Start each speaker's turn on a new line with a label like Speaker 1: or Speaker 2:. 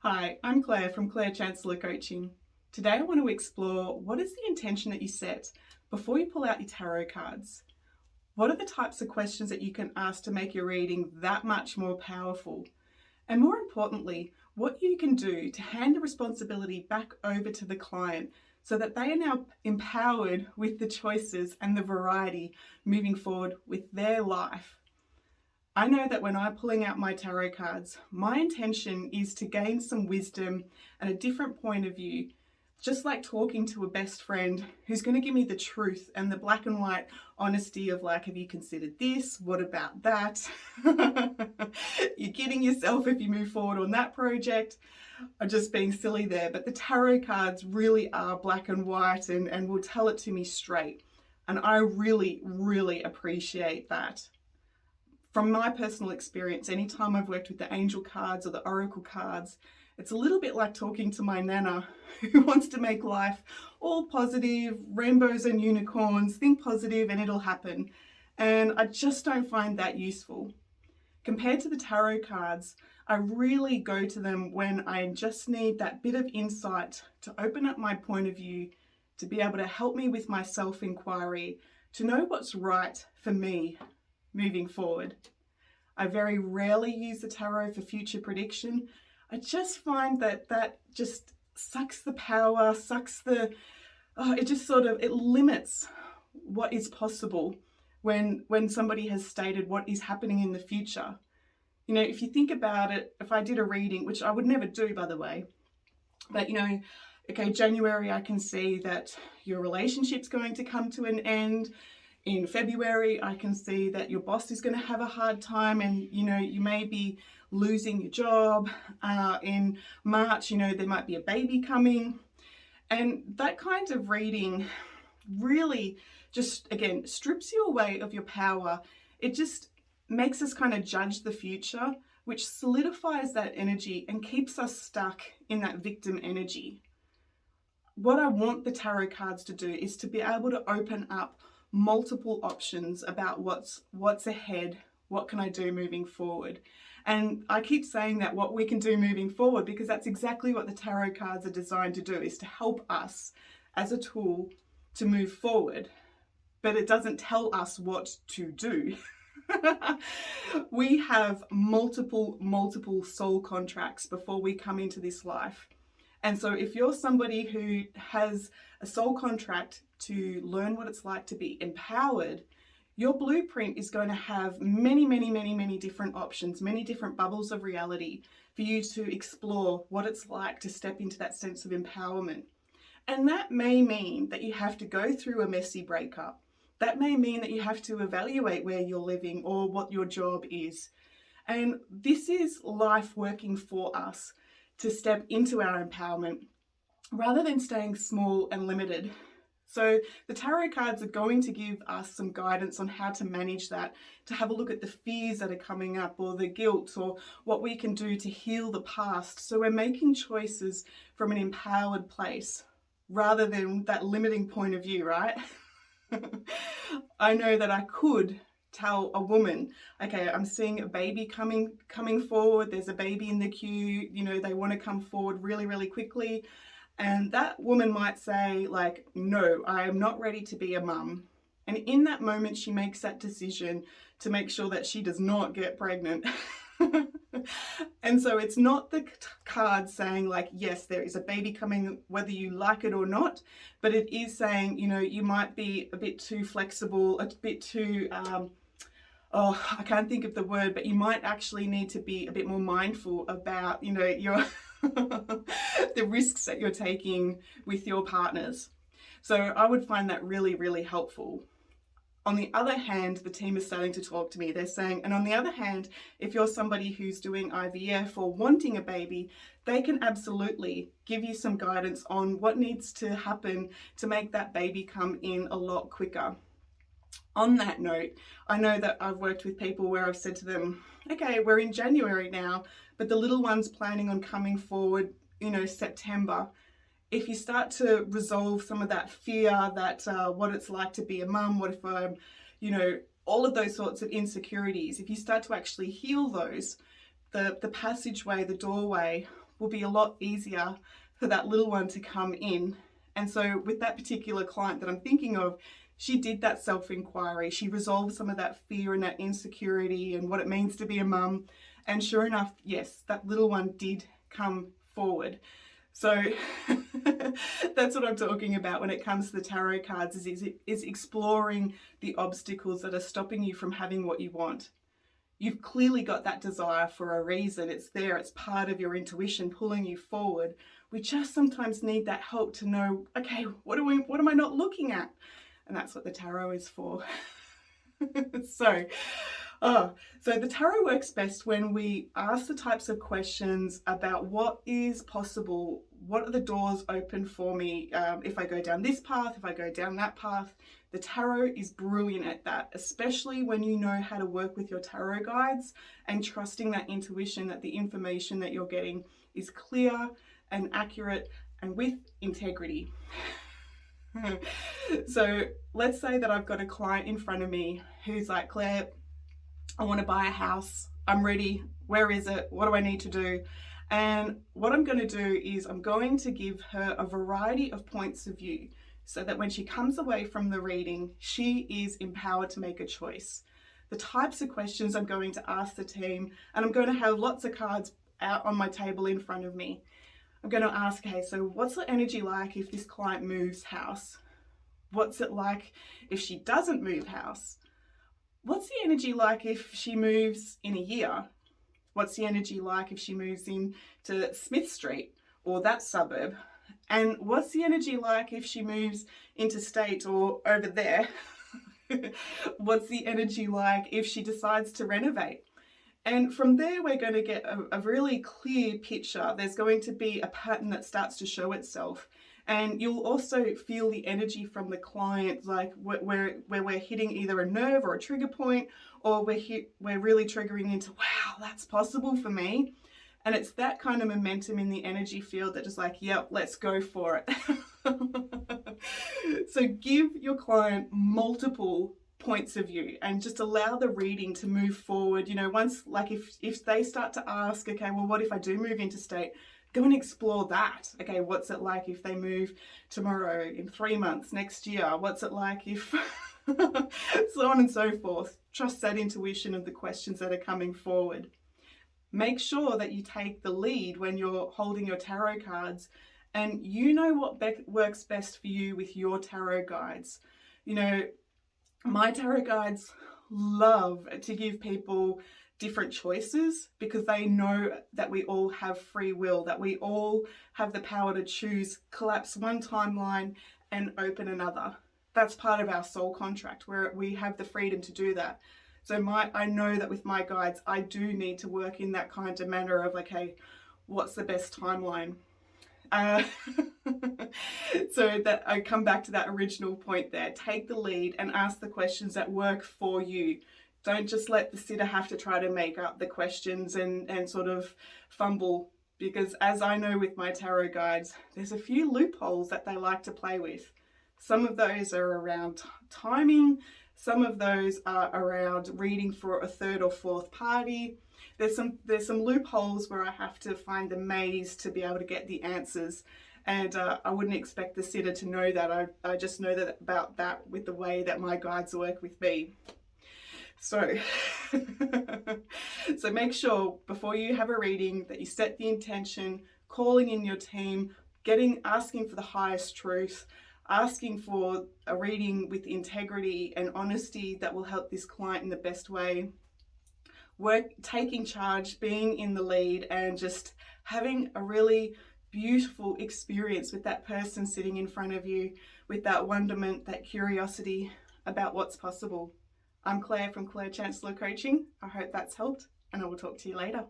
Speaker 1: Hi, I'm Claire from Claire Chancellor Coaching. Today I want to explore what is the intention that you set before you pull out your tarot cards. What are the types of questions that you can ask to make your reading that much more powerful? And more importantly, what you can do to hand the responsibility back over to the client so that they are now empowered with the choices and the variety moving forward with their life. I know that when I'm pulling out my tarot cards, my intention is to gain some wisdom and a different point of view, just like talking to a best friend who's going to give me the truth and the black and white honesty of like, have you considered this? What about that? You're kidding yourself if you move forward on that project. I'm just being silly there, but the tarot cards really are black and white and will tell it to me straight. And I really, really appreciate that. From my personal experience, anytime I've worked with the angel cards or the oracle cards, it's a little bit like talking to my nana who wants to make life all positive, rainbows and unicorns, think positive and it'll happen. And I just don't find that useful. Compared to the tarot cards, I really go to them when I just need that bit of insight to open up my point of view, to be able to help me with my self-inquiry, to know what's right for me moving forward. I very rarely use the tarot for future prediction. I just find that just sucks the power, it limits what is possible when somebody has stated what is happening in the future. You know, if you think about it, if I did a reading, which I would never do, by the way, but okay, January, I can see that your relationship's going to come to an end. In February, I can see that your boss is going to have a hard time and, you may be losing your job. In March, there might be a baby coming. And that kind of reading really just, again, strips you away of your power. It just makes us kind of judge the future, which solidifies that energy and keeps us stuck in that victim energy. What I want the tarot cards to do is to be able to open up multiple options about what's ahead, what can I do moving forward. And I keep saying that what we can do moving forward, because that's exactly what the tarot cards are designed to do, is to help us as a tool to move forward. But it doesn't tell us what to do. We have multiple soul contracts before we come into this life. And so if you're somebody who has a soul contract to learn what it's like to be empowered, your blueprint is going to have many different options, many different bubbles of reality for you to explore what it's like to step into that sense of empowerment. And that may mean that you have to go through a messy breakup. That may mean that you have to evaluate where you're living or what your job is. And this is life working for us to step into our empowerment rather than staying small and limited. So the tarot cards are going to give us some guidance on how to manage that, to have a look at the fears that are coming up or the guilt or what we can do to heal the past. So we're making choices from an empowered place rather than that limiting point of view, right? I know that I could tell a woman, okay, I'm seeing a baby coming forward, there's a baby in the queue, they want to come forward really quickly. And that woman might say like, no, I am not ready to be a mum. And in that moment, she makes that decision to make sure that she does not get pregnant. And so it's not the card saying like, yes, there is a baby coming, whether you like it or not, but it is saying, you might be a bit too flexible, a bit too, I can't think of the word, but you might actually need to be a bit more mindful about, your the risks that you're taking with your partners. So I would find that really helpful. On the other hand, the team is starting to talk to me. They're saying, and on the other hand, if you're somebody who's doing IVF or wanting a baby, they can absolutely give you some guidance on what needs to happen to make that baby come in a lot quicker. On that note, I know that I've worked with people where I've said to them, okay, we're in January now, but the little one's planning on coming forward, September. If you start to resolve some of that fear, that what it's like to be a mum, what if I'm, all of those sorts of insecurities, if you start to actually heal those, the passageway, the doorway will be a lot easier for that little one to come in. And so with that particular client that I'm thinking of, she did that self-inquiry. She resolved some of that fear and that insecurity and what it means to be a mum. And sure enough, yes, that little one did come forward. So that's what I'm talking about when it comes to the tarot cards, is exploring the obstacles that are stopping you from having what you want. You've clearly got that desire for a reason. It's there. It's part of your intuition pulling you forward. We just sometimes need that help to know, okay, what am I not looking at? And that's what the tarot is for. So the tarot works best when we ask the types of questions about what is possible, what are the doors open for me if I go down this path, if I go down that path. The tarot is brilliant at that, especially when you know how to work with your tarot guides and trusting that intuition, that the information that you're getting is clear and accurate and with integrity. So let's say that I've got a client in front of me who's like, Claire, I want to buy a house. I'm ready. Where is it? What do I need to do? And what I'm going to do is I'm going to give her a variety of points of view so that when she comes away from the reading, she is empowered to make a choice. The types of questions I'm going to ask the team, and I'm going to have lots of cards out on my table in front of me. I'm going to ask, okay, so what's the energy like if this client moves house? What's it like if she doesn't move house? What's the energy like if she moves in a year? What's the energy like if she moves into Smith Street or that suburb? And what's the energy like if she moves interstate or over there? What's the energy like if she decides to renovate? And from there, we're going to get a really clear picture. There's going to be a pattern that starts to show itself. And you'll also feel the energy from the client, like where we're hitting either a nerve or a trigger point, or we're really triggering into, wow, that's possible for me. And it's that kind of momentum in the energy field that just like, yep, let's go for it. So give your client multiple points of view and just allow the reading to move forward. You know, once, like if they start to ask, okay, well, what if I do move interstate? Go and explore that. Okay, what's it like if they move tomorrow, in 3 months, next year? What's it like if so on and so forth. Trust that intuition of the questions that are coming forward. Make sure that you take the lead when you're holding your tarot cards and you know what works best for you with your tarot guides. You know, my tarot guides love to give people different choices because they know that we all have free will, that we all have the power to choose, collapse one timeline and open another. That's part of our soul contract where we have the freedom to do that. So I know that with my guides, I do need to work in that kind of manner of, okay, what's the best timeline? So that I come back to that original point there. Take the lead and ask the questions that work for you. Don't just let the sitter have to try to make up the questions and sort of fumble, because as I know with my tarot guides, there's a few loopholes that they like to play with. Some of those are around timing. Some of those are around reading for a third or fourth party. There's some loopholes where I have to find the maze to be able to get the answers. And I wouldn't expect the sitter to know that. I just know that about that with the way that my guides work with me. So, so make sure before you have a reading that you set the intention, calling in your team, asking for the highest truth, asking for a reading with integrity and honesty that will help this client in the best way. Taking charge, being in the lead, and just having a really beautiful experience with that person sitting in front of you with that wonderment, that curiosity about what's possible. I'm Claire from Claire Chancellor Coaching. I hope that's helped, and I will talk to you later.